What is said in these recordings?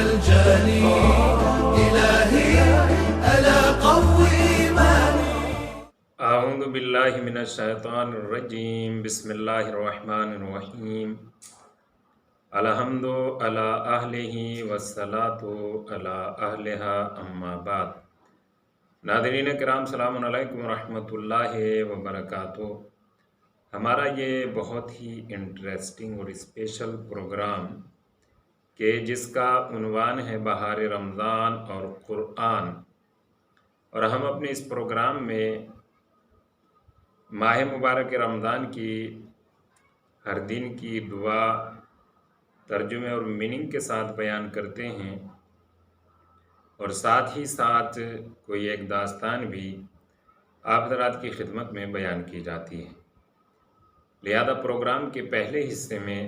الجاني إلهي ألا قوي إيماني. اعوذ باللہ من الشیطان الرجیم، بسم اللہ الرحمن الرحیم، الحمد علی اہلہ والصلاۃ علی اہلہا، اما بعد۔ ناظرین کرام، السلام علیکم ورحمۃ اللہ وبرکاتہ۔ ہمارا یہ بہت ہی انٹرسٹنگ اور اسپیشل پروگرام کہ جس کا عنوان ہے بہار رمضان اور قرآن، اور ہم اپنے اس پروگرام میں ماہ مبارک رمضان کی ہر دن کی دعا ترجمے اور میننگ کے ساتھ بیان کرتے ہیں، اور ساتھ ہی ساتھ کوئی ایک داستان بھی آپ حضرات کی خدمت میں بیان کی جاتی ہے۔ لہذا پروگرام کے پہلے حصے میں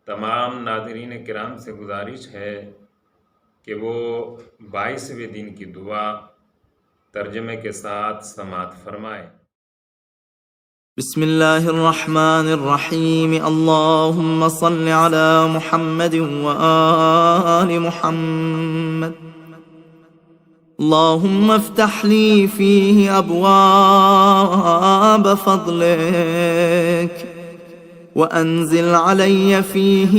تمام ناظرین کرام سے گزارش ہے کہ وہ 22ویں دن کی دعا ترجمے کے ساتھ سماعت فرمائیں۔ بسم اللہ الرحمن الرحیم، اللہم صل علی محمد وآل محمد، اللہم افتح لی فیہ ابواب فضلک وانزل علی فیہ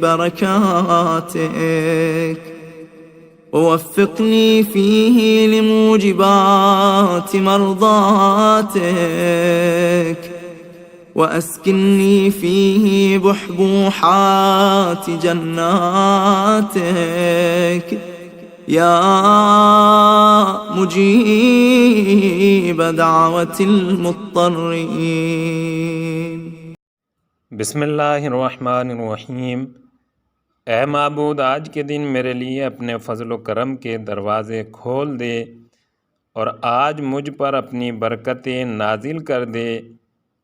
برکاتک ووفقني فيه لموجبات مرضاتك وأسكنني فيه بحبوحات جناتك يا مجيب دعوة المضطرين۔ بسم اللہ الرحمن الرحیم۔ اے معبود، آج کے دن میرے لیے اپنے فضل و کرم کے دروازے کھول دے، اور آج مجھ پر اپنی برکتیں نازل کر دے،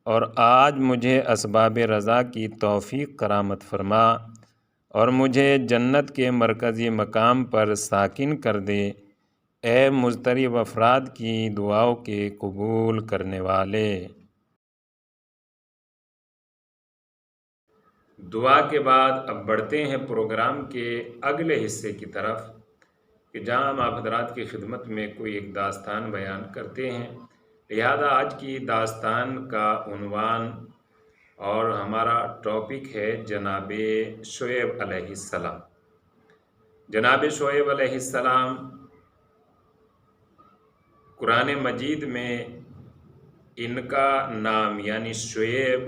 اور آج مجھے اسباب رضا کی توفیق کرامت فرما، اور مجھے جنت کے مرکزی مقام پر ساکن کر دے، اے مضطرب افراد کی دعاؤں کے قبول کرنے والے۔ دعا کے بعد اب بڑھتے ہیں پروگرام کے اگلے حصے کی طرف، کہ جہاں ہم آپ حضرات کی خدمت میں کوئی ایک داستان بیان کرتے ہیں۔ لہذا آج کی داستان کا عنوان اور ہمارا ٹاپک ہے جناب شعیب علیہ السلام۔ جناب شعیب علیہ السلام قرآن مجید میں ان کا نام یعنی شعیب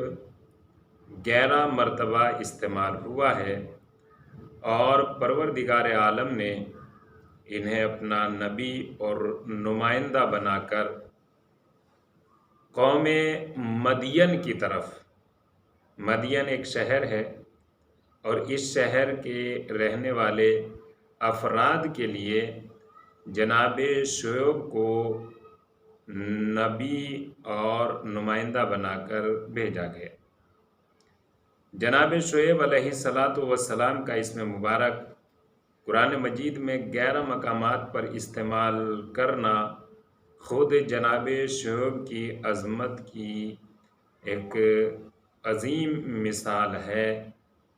11 مرتبہ استعمال ہوا ہے، اور پروردگار عالم نے انہیں اپنا نبی اور نمائندہ بنا کر قوم مدین کی طرف، مدین ایک شہر ہے، اور اس شہر کے رہنے والے افراد کے لیے جناب شعیب کو نبی اور نمائندہ بنا کر بھیجا گیا۔ جناب شعیب علیہ السلام کا اسم مبارک قرآن مجید میں 11 مقامات پر استعمال کرنا خود جناب شعیب کی عظمت کی ایک عظیم مثال ہے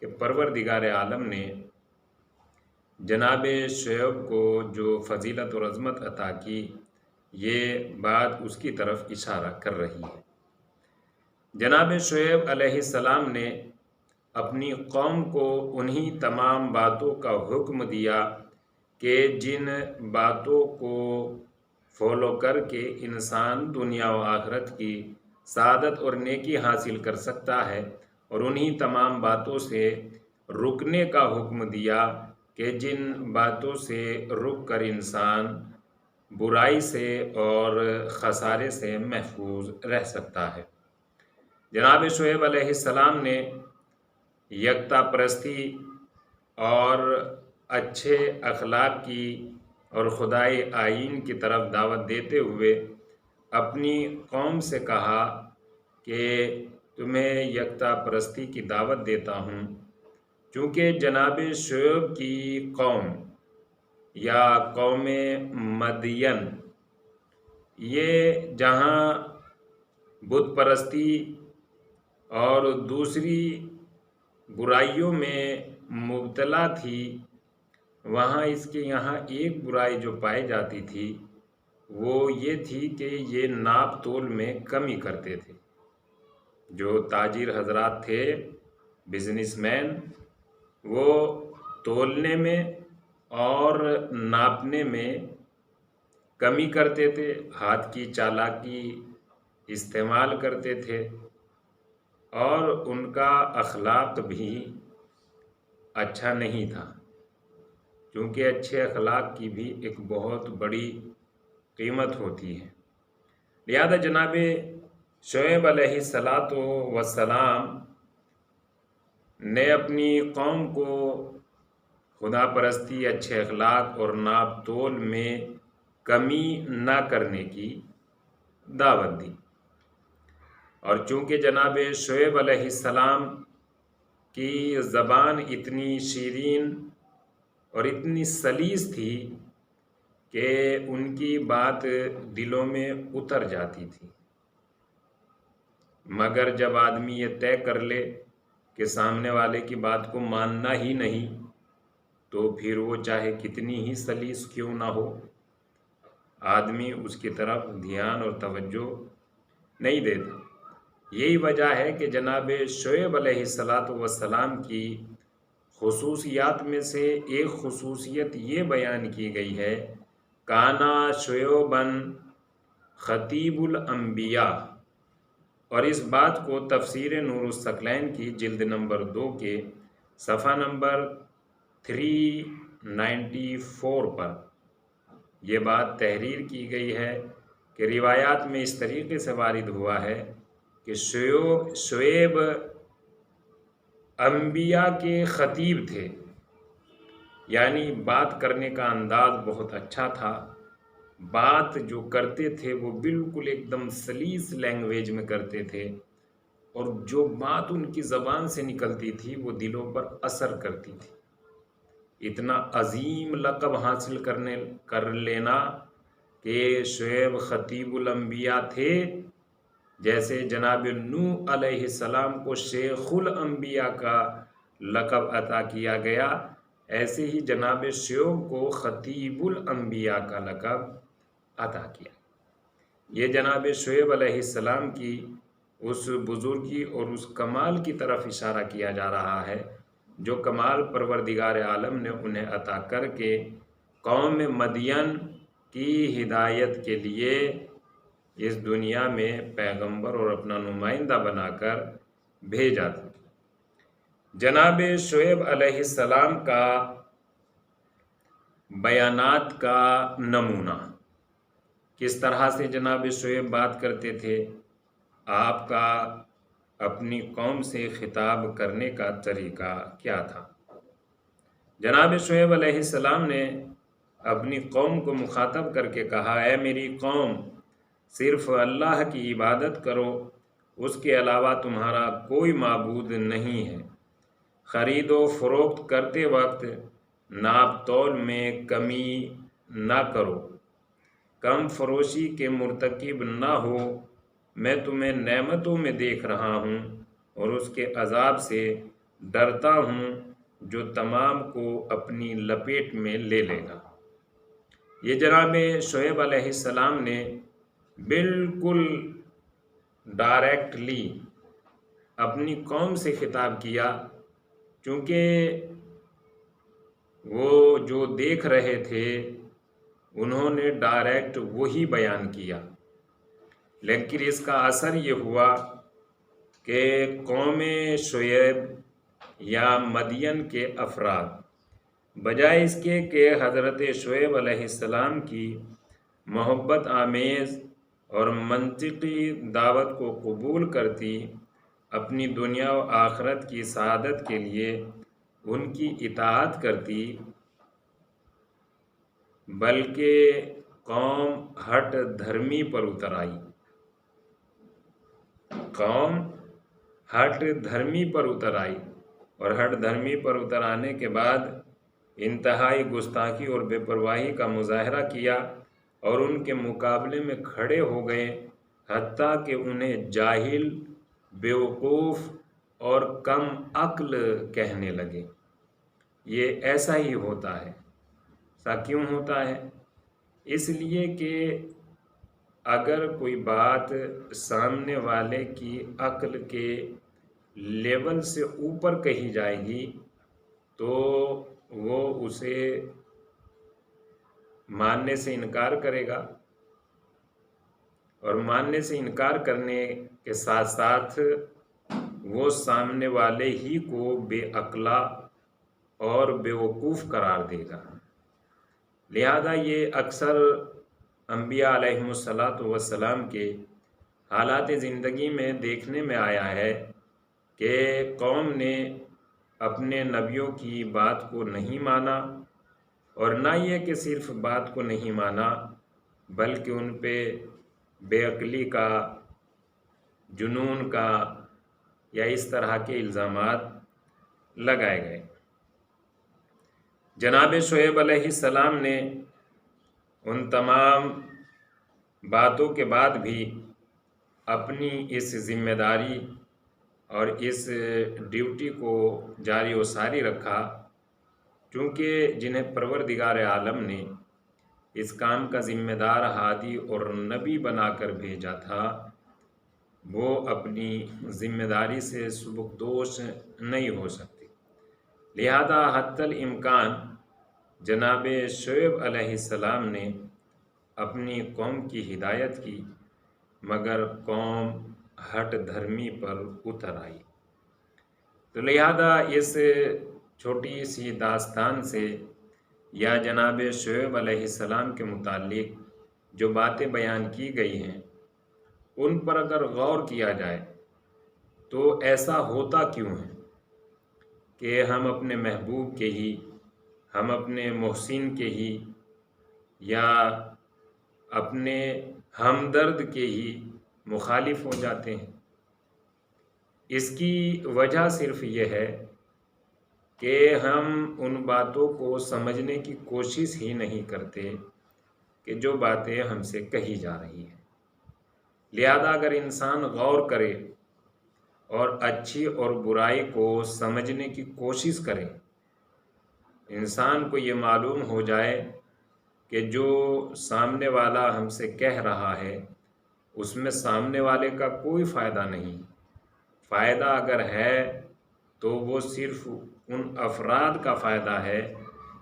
کہ پروردگار عالم نے جناب شعیب کو جو فضیلت اور عظمت عطا کی، یہ بات اس کی طرف اشارہ کر رہی ہے۔ جناب شعیب علیہ السلام نے اپنی قوم کو انہی تمام باتوں کا حکم دیا کہ جن باتوں کو فالو کر کے انسان دنیا و آخرت کی سعادت اور نیکی حاصل کر سکتا ہے، اور انہی تمام باتوں سے رکنے کا حکم دیا کہ جن باتوں سے رک کر انسان برائی سے اور خسارے سے محفوظ رہ سکتا ہے۔ جناب شعیب علیہ السلام نے یکتا پرستی اور اچھے اخلاق کی اور خدائی آئین کی طرف دعوت دیتے ہوئے اپنی قوم سے کہا کہ تمہیں یکتا پرستی کی دعوت دیتا ہوں، چونکہ جناب شعیب کی قوم یا قوم مدین یہ جہاں بت پرستی اور دوسری برائیوں میں مبتلا تھی، وہاں اس کے یہاں ایک برائی جو پائی جاتی تھی وہ یہ تھی کہ یہ ناپ تول میں کمی کرتے تھے۔ جو تاجر حضرات تھے، بزنس مین، وہ تولنے میں اور ناپنے میں کمی کرتے تھے، ہاتھ کی چالاکی استعمال کرتے تھے، اور ان کا اخلاق بھی اچھا نہیں تھا، کیونکہ اچھے اخلاق کی بھی ایک بہت بڑی قیمت ہوتی ہے۔ لہذا جناب شعیب علیہ السلام نے اپنی قوم کو خدا پرستی، اچھے اخلاق اور ناپ تول میں کمی نہ کرنے کی دعوت دی۔ اور چونکہ جناب شعیب علیہ السلام کی زبان اتنی شیرین اور اتنی سلیس تھی کہ ان کی بات دلوں میں اتر جاتی تھی، مگر جب آدمی یہ طے کر لے کہ سامنے والے کی بات کو ماننا ہی نہیں، تو پھر وہ چاہے کتنی ہی سلیس کیوں نہ ہو، آدمی اس کی طرف دھیان اور توجہ نہیں دیتا۔ یہی وجہ ہے کہ جناب شعیب علیہ السلام کی خصوصیات میں سے ایک خصوصیت یہ بیان کی گئی ہے، کانا شعیباً خطیب الانبیاء، اور اس بات کو تفسیر نور الثقلین کی جلد نمبر 2 کے صفحہ نمبر 394 پر یہ بات تحریر کی گئی ہے کہ روایات میں اس طریقے سے وارد ہوا ہے کہ شعیب انبیاء کے خطیب تھے، یعنی بات کرنے کا انداز بہت اچھا تھا، بات جو کرتے تھے وہ بالکل ایک دم سلیس لینگویج میں کرتے تھے، اور جو بات ان کی زبان سے نکلتی تھی وہ دلوں پر اثر کرتی تھی۔ اتنا عظیم لقب حاصل کر لینا کہ شعیب خطیب الانبیاء تھے، جیسے جناب نوح علیہ السلام کو شیخ الانبیاء کا لقب عطا کیا گیا، ایسے ہی جناب شعیب کو خطیب الانبیاء کا لقب عطا کیا۔ یہ جناب شعیب علیہ السلام کی اس بزرگی اور اس کمال کی طرف اشارہ کیا جا رہا ہے جو کمال پروردگار عالم نے انہیں عطا کر کے قوم مدین کی ہدایت کے لیے اس دنیا میں پیغمبر اور اپنا نمائندہ بنا کر بھیجا تھا۔ جناب شعیب علیہ السلام کا بیانات کا نمونہ، کس طرح سے جناب شعیب بات کرتے تھے، آپ کا اپنی قوم سے خطاب کرنے کا طریقہ کیا تھا۔ جناب شعیب علیہ السلام نے اپنی قوم کو مخاطب کر کے کہا، اے میری قوم، صرف اللہ کی عبادت کرو، اس کے علاوہ تمہارا کوئی معبود نہیں ہے۔ خرید و فروخت کرتے وقت ناپ تول میں کمی نہ کرو، کم فروشی کے مرتکب نہ ہو، میں تمہیں نعمتوں میں دیکھ رہا ہوں اور اس کے عذاب سے ڈرتا ہوں جو تمام کو اپنی لپیٹ میں لے لے گا۔ یہ جناب شعیب علیہ السلام نے بالکل ڈائریکٹلی اپنی قوم سے خطاب کیا، کیونکہ وہ جو دیکھ رہے تھے انہوں نے ڈائریکٹ وہی بیان کیا، لیکن اس کا اثر یہ ہوا کہ قوم شعیب یا مدین کے افراد بجائے اس کے کہ حضرت شعیب علیہ السلام کی محبت آمیز اور منطقی دعوت کو قبول کرتی، اپنی دنیا و آخرت کی سعادت کے لیے ان کی اطاعت کرتی، بلکہ قوم ہٹ دھرمی پر اتر آئی۔ قوم ہٹ دھرمی پر اتر آئی اور ہٹ دھرمی پر اتر آنے کے بعد انتہائی گستاخی اور بے پرواہی کا مظاہرہ کیا اور ان کے مقابلے میں کھڑے ہو گئے، حتیٰ کہ انہیں جاہل، بیوقوف اور کم عقل کہنے لگے۔ یہ ایسا ہی ہوتا ہے ایسا کیوں ہوتا ہے؟ اس لیے کہ اگر کوئی بات سامنے والے کی عقل کے لیول سے اوپر کہی جائے گی تو وہ اسے ماننے سے انکار کرے گا، اور ماننے سے انکار کرنے کے ساتھ ساتھ وہ سامنے والے ہی کو بے عقلا اور بیوقوف قرار دے گا۔ لہذا یہ اکثر انبیاء علیہم السلام کے حالات زندگی میں دیکھنے میں آیا ہے کہ قوم نے اپنے نبیوں کی بات کو نہیں مانا، اور نہ یہ کہ صرف بات کو نہیں مانا بلکہ ان پہ بے عقلی کا، جنون کا یا اس طرح کے الزامات لگائے گئے۔ جناب شعیب علیہ السلام نے ان تمام باتوں کے بعد بھی اپنی اس ذمہ داری اور اس ڈیوٹی کو جاری و ساری رکھا، چونکہ جنہیں پروردگار عالم نے اس کام کا ذمہ دار، ہادی اور نبی بنا کر بھیجا تھا، وہ اپنی ذمہ داری سے سبکدوش نہیں ہو سکتے۔ لہذا حتی الامکان جناب شعیب علیہ السلام نے اپنی قوم کی ہدایت کی، مگر قوم ہٹ دھرمی پر اتر آئی۔ تو لہذا اس چھوٹی سی داستان سے یا جناب شعیب علیہ السلام کے متعلق جو باتیں بیان کی گئی ہیں ان پر اگر غور کیا جائے تو ایسا ہوتا کیوں ہے کہ ہم اپنے محبوب کے ہی، ہم اپنے محسن کے ہی یا اپنے ہمدرد کے ہی مخالف ہو جاتے ہیں؟ اس کی وجہ صرف یہ ہے کہ ہم ان باتوں کو سمجھنے کی کوشش ہی نہیں کرتے کہ جو باتیں ہم سے کہی جا رہی ہیں۔ لہذا اگر انسان غور کرے اور اچھی اور برائی کو سمجھنے کی کوشش کرے، انسان کو یہ معلوم ہو جائے کہ جو سامنے والا ہم سے کہہ رہا ہے اس میں سامنے والے کا کوئی فائدہ نہیں، فائدہ اگر ہے تو وہ صرف ان افراد کا فائدہ ہے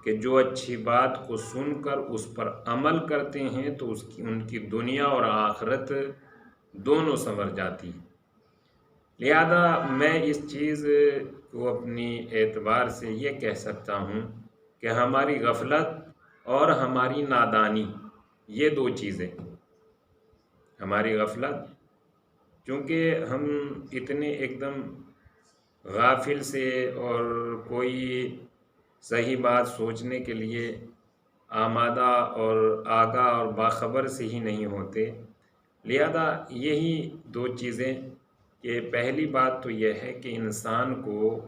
کہ جو اچھی بات کو سن کر اس پر عمل کرتے ہیں تو ان کی دنیا اور آخرت دونوں سنور جاتی ہے۔ لہذا میں اس چیز کو اپنی اعتبار سے یہ کہہ سکتا ہوں کہ ہماری غفلت اور ہماری نادانی، یہ دو چیزیں، ہماری غفلت چونکہ ہم اتنے ایک دم غافل سے اور کوئی صحیح بات سوچنے کے لیے آمادہ اور آگاہ اور باخبر سے ہی نہیں ہوتے۔ لہذا یہی دو چیزیں کہ پہلی بات تو یہ ہے کہ انسان کو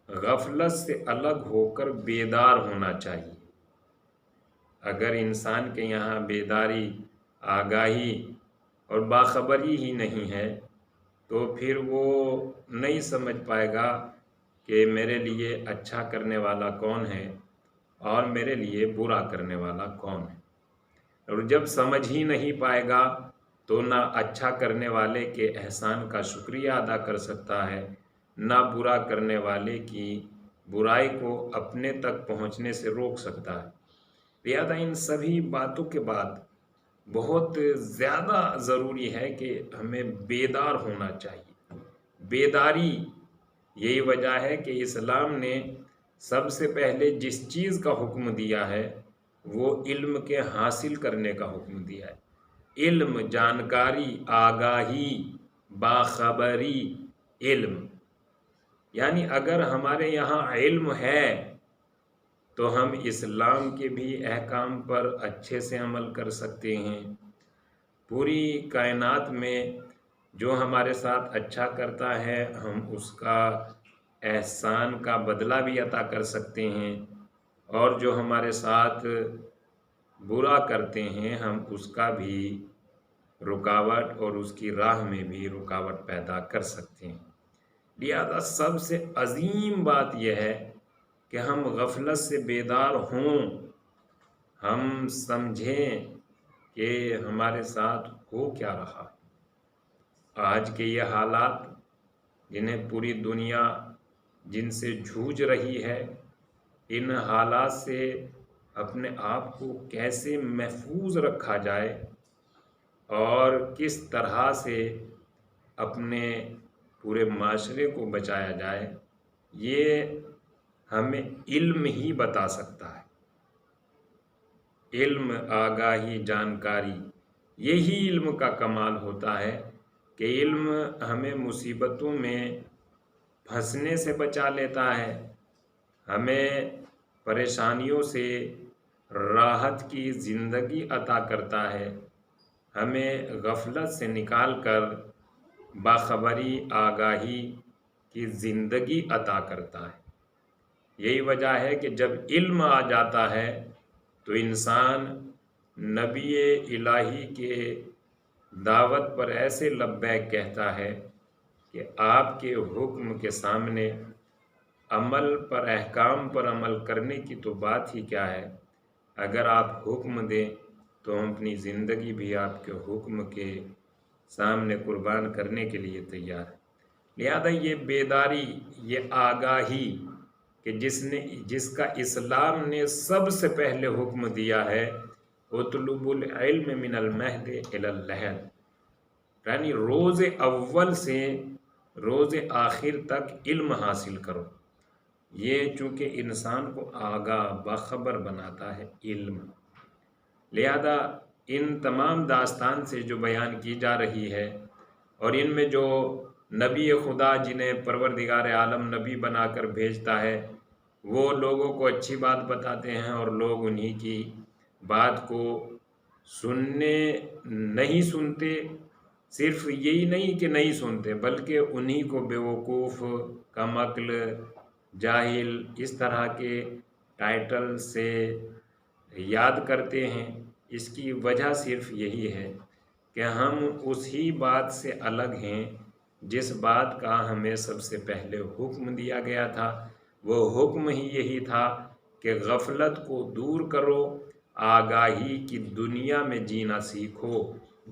غفلت سے الگ ہو کر بیدار ہونا چاہیے۔ اگر انسان کے یہاں بیداری، آگاہی اور باخبری ہی نہیں ہے تو پھر وہ نہیں سمجھ پائے گا کہ میرے لیے اچھا کرنے والا کون ہے اور میرے لیے برا کرنے والا کون ہے، اور جب سمجھ ہی نہیں پائے گا تو نہ اچھا کرنے والے کے احسان کا شکریہ ادا کر سکتا ہے، نہ برا کرنے والے کی برائی کو اپنے تک پہنچنے سے روک سکتا ہے۔ لہذا ان سبھی باتوں کے بعد بہت زیادہ ضروری ہے کہ ہمیں بیدار ہونا چاہیے۔ بیداری یہی وجہ ہے کہ اسلام نے سب سے پہلے جس چیز کا حکم دیا ہے وہ علم کے حاصل کرنے کا حکم دیا ہے۔ علم، جانکاری، آگاہی، باخبری، علم، یعنی اگر ہمارے یہاں علم ہے تو ہم اسلام کے بھی احکام پر اچھے سے عمل کر سکتے ہیں۔ پوری کائنات میں جو ہمارے ساتھ اچھا کرتا ہے ہم اس کا احسان کا بدلہ بھی عطا کر سکتے ہیں، اور جو ہمارے ساتھ برا کرتے ہیں ہم اس کا بھی رکاوٹ اور اس کی راہ میں بھی رکاوٹ پیدا کر سکتے ہیں۔ لہذا سب سے عظیم بات یہ ہے کہ ہم غفلت سے بیدار ہوں ہم سمجھیں کہ ہمارے ساتھ ہو کیا رہا۔ آج کے یہ حالات جنہیں پوری دنیا جن سے جھوجھ رہی ہے، ان حالات سے اپنے آپ کو کیسے محفوظ رکھا جائے اور کس طرح سے اپنے پورے معاشرے کو بچایا جائے، یہ ہمیں علم ہی بتا سکتا ہے۔ علم، آگاہی، جانکاری، یہی علم کا کمال ہوتا ہے کہ علم ہمیں مصیبتوں میں پھنسنے سے بچا لیتا ہے، ہمیں پریشانیوں سے راحت کی زندگی عطا کرتا ہے، ہمیں غفلت سے نکال کر باخبری، آگاہی کی زندگی عطا کرتا ہے۔ یہی وجہ ہے کہ جب علم آ جاتا ہے تو انسان نبی الہی کے دعوت پر ایسے لبیک کہتا ہے کہ آپ کے حکم کے سامنے عمل پر، احکام پر عمل کرنے کی تو بات ہی کیا ہے، اگر آپ حکم دیں تو ہم اپنی زندگی بھی آپ کے حکم کے سامنے قربان کرنے کے لیے تیار ہیں۔ لہذا یہ بیداری، یہ آگاہی کہ جس کا اسلام نے سب سے پہلے حکم دیا ہے، اطلب العلم من المہد الی اللحد، یعنی روز اول سے روز آخر تک علم حاصل کرو۔ یہ چونکہ انسان کو آگاہ، باخبر بناتا ہے علم، لہذا ان تمام داستان سے جو بیان کی جا رہی ہے اور ان میں جو نبی خدا جنہیں پروردگار عالم نبی بنا کر بھیجتا ہے، وہ لوگوں کو اچھی بات بتاتے ہیں اور لوگ انہی کی بات کو نہیں سنتے۔ صرف یہی نہیں کہ نہیں سنتے، بلکہ انہی کو بیوقوف، کم عقل، جاہل، اس طرح کے ٹائٹل سے یاد کرتے ہیں۔ اس کی وجہ صرف یہی ہے کہ ہم اسی بات سے الگ ہیں جس بات کا ہمیں سب سے پہلے حکم دیا گیا تھا۔ وہ حکم ہی یہی تھا کہ غفلت کو دور کرو، آگاہی کی دنیا میں جینا سیکھو،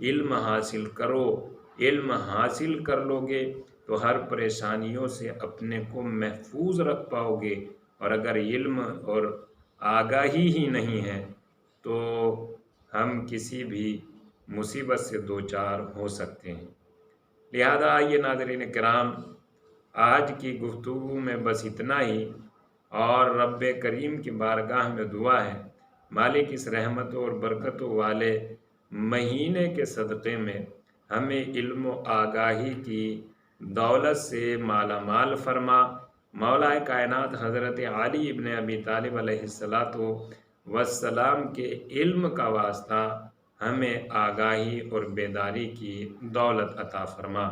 علم حاصل کرو۔ علم حاصل کر لو گے تو ہر پریشانیوں سے اپنے کو محفوظ رکھ پاؤ گے، اور اگر علم اور آگاہی ہی نہیں ہے تو ہم کسی بھی مصیبت سے دوچار ہو سکتے ہیں۔ لہذا آئیے ناظرین کرام، آج کی گفتگو میں بس اتنا ہی، اور رب کریم کی بارگاہ میں دعا ہے مالک اس رحمتوں اور برکتوں والے مہینے کے صدقے میں ہمیں علم و آگاہی کی دولت سے مالا مال فرما۔ مولا کائنات حضرت علی ابن ابی طالب علیہ السلام کے علم کا واسطہ ہمیں آگاہی اور بیداری کی دولت عطا فرما۔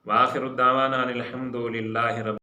وآخر الدعوانا ان الحمد للہ رب